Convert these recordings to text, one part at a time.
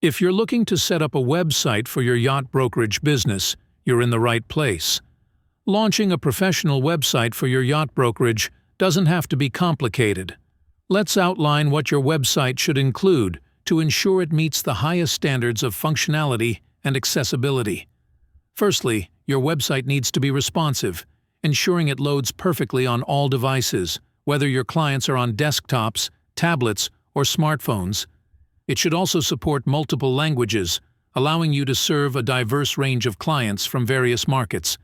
If you're looking to set up a website for your yacht brokerage business, you're in the right place. Launching a professional website for your yacht brokerage doesn't have to be complicated. Let's outline what your website should include to ensure it meets the highest standards of functionality and accessibility. Firstly, your website needs to be responsive, ensuring it loads perfectly on all devices, whether your clients are on desktops, tablets, or smartphones. It should also support multiple languages, allowing you to serve a diverse range of clients from various markets.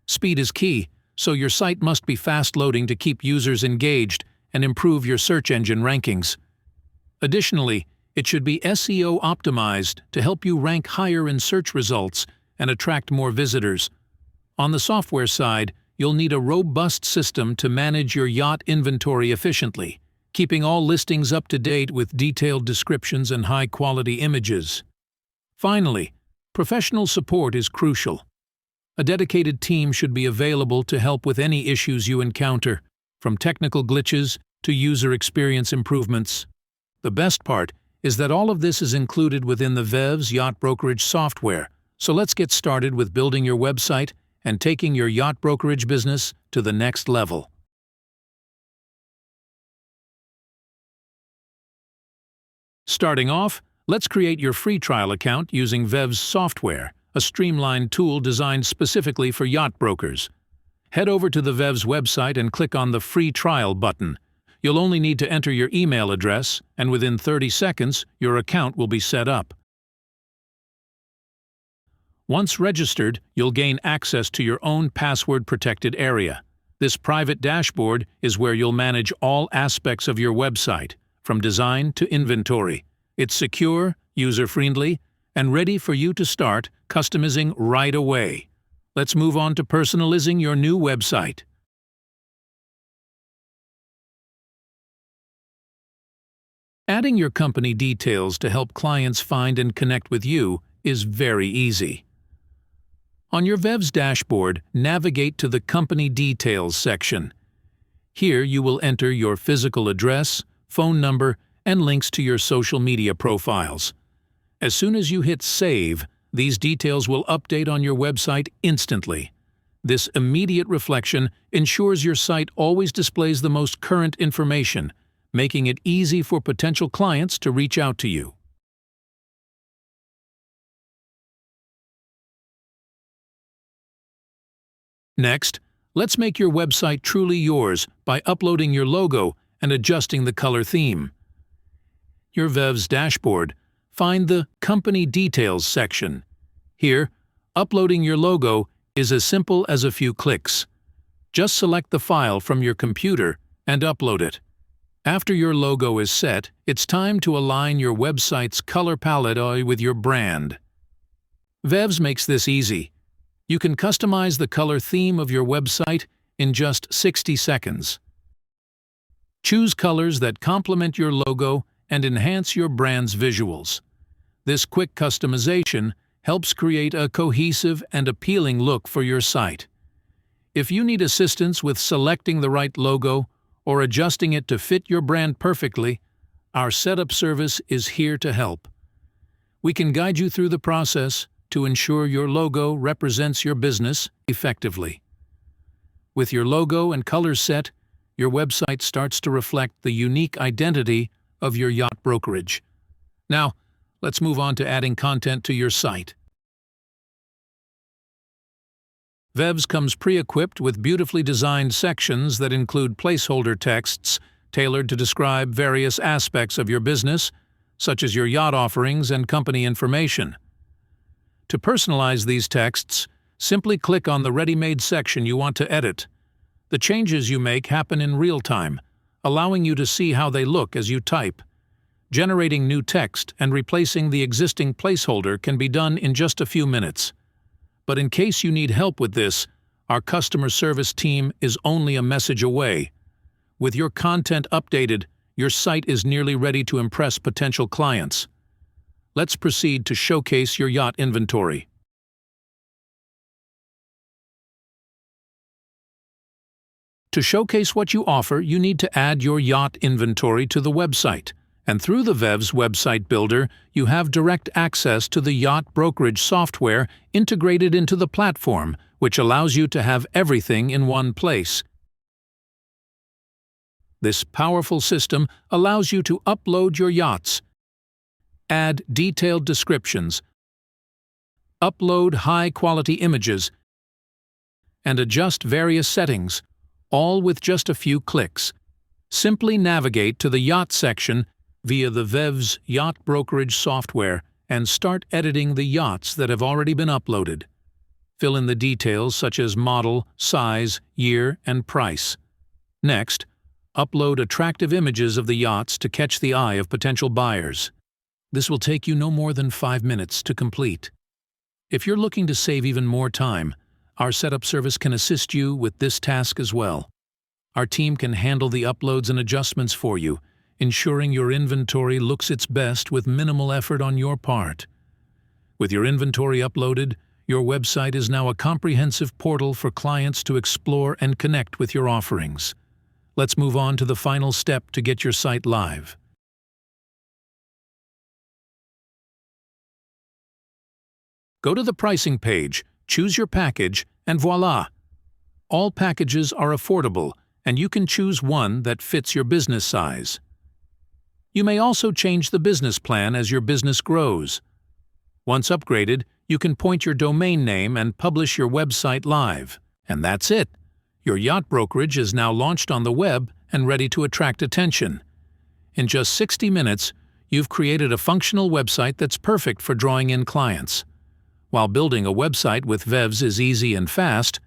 Speed is key, so your site must be fast-loading to keep users engaged and improve your search engine rankings. Additionally, it should be SEO optimized to help you rank higher in search results and attract more visitors. On the software side, you'll need a robust system to manage your yacht inventory efficiently, keeping all listings up to date with detailed descriptions and high-quality images. Finally, professional support is crucial. A dedicated team should be available to help with any issues you encounter, from technical glitches to user experience improvements. The best part is that all of this is included within the VEVS Yacht Brokerage software, so let's get started with building your website and taking your yacht brokerage business to the next level. Starting off, let's create your free trial account using VEVS software, a streamlined tool designed specifically for yacht brokers. Head over to the VEVS website and click on the Free Trial button. You'll only need to enter your email address, and within 30 seconds, your account will be set up. Once registered, you'll gain access to your own password-protected area. This private dashboard is where you'll manage all aspects of your website, from design to inventory. It's secure, user-friendly, and ready for you to start customizing right away. Let's move on to personalizing your new website. Adding your company details to help clients find and connect with you is very easy. On your VEVS dashboard, navigate to the Company Details section. Here you will enter your physical address, phone number, and links to your social media profiles. As soon as you hit Save, these details will update on your website instantly. This immediate reflection ensures your site always displays the most current information, making it easy for potential clients to reach out to you. Next, let's make your website truly yours by uploading your logo and adjusting the color theme. Your VEVS dashboard, find the Company Details section. Here, uploading your logo is as simple as a few clicks. Just select the file from your computer and upload it. After your logo is set, it's time to align your website's color palette with your brand. VEVS makes this easy. You can customize the color theme of your website in just 60 seconds. Choose colors that complement your logo and enhance your brand's visuals. This quick customization helps create a cohesive and appealing look for your site. If you need assistance with selecting the right logo or adjusting it to fit your brand perfectly, our setup service is here to help. We can guide you through the process to ensure your logo represents your business effectively. With your logo and colors set, your website starts to reflect the unique identity of your yacht brokerage. Now, let's move on to adding content to your site. VEVS comes pre-equipped with beautifully designed sections that include placeholder texts tailored to describe various aspects of your business, such as your yacht offerings and company information. To personalize these texts, simply click on the ready-made section you want to edit. The changes you make happen in real time, allowing you to see how they look as you type. Generating new text and replacing the existing placeholder can be done in just a few minutes. But in case you need help with this, our customer service team is only a message away. With your content updated, your site is nearly ready to impress potential clients. Let's proceed to showcase your yacht inventory. To showcase what you offer, you need to add your yacht inventory to the website And through the VEVS website builder, you have direct access to the Yacht Brokerage software integrated into the platform, which allows you to have everything in one place. This powerful system allows you to upload your yachts, add detailed descriptions, upload high-quality images, and adjust various settings, all with just a few clicks. Simply navigate to the Yacht section via the VEVS Yacht Brokerage software and start editing the yachts that have already been uploaded. Fill in the details such as model, size, year, and price. Next, upload attractive images of the yachts to catch the eye of potential buyers. This will take you no more than 5 minutes to complete. If you're looking to save even more time, our setup service can assist you with this task as well. Our team can handle the uploads and adjustments for you, ensuring your inventory looks its best with minimal effort on your part. With your inventory uploaded, your website is now a comprehensive portal for clients to explore and connect with your offerings. Let's move on to the final step to get your site live. Go to the pricing page, choose your package, and voila! All packages are affordable, and you can choose one that fits your business size. You may also change the business plan as your business grows. Once upgraded, you can point your domain name and publish your website live. And that's it! Your yacht brokerage is now launched on the web and ready to attract attention. In just 60 minutes, you've created a functional website that's perfect for drawing in clients. While building a website with VEVS is easy and fast,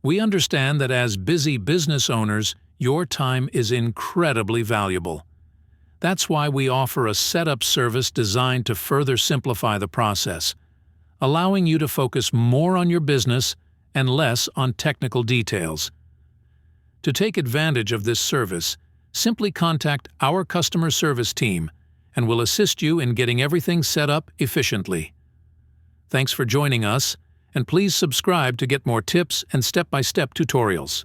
we understand that as busy business owners, your time is incredibly valuable. That's why we offer a setup service designed to further simplify the process, allowing you to focus more on your business and less on technical details. To take advantage of this service, simply contact our customer service team, and we'll assist you in getting everything set up efficiently. Thanks for joining us, and please subscribe to get more tips and step-by-step tutorials.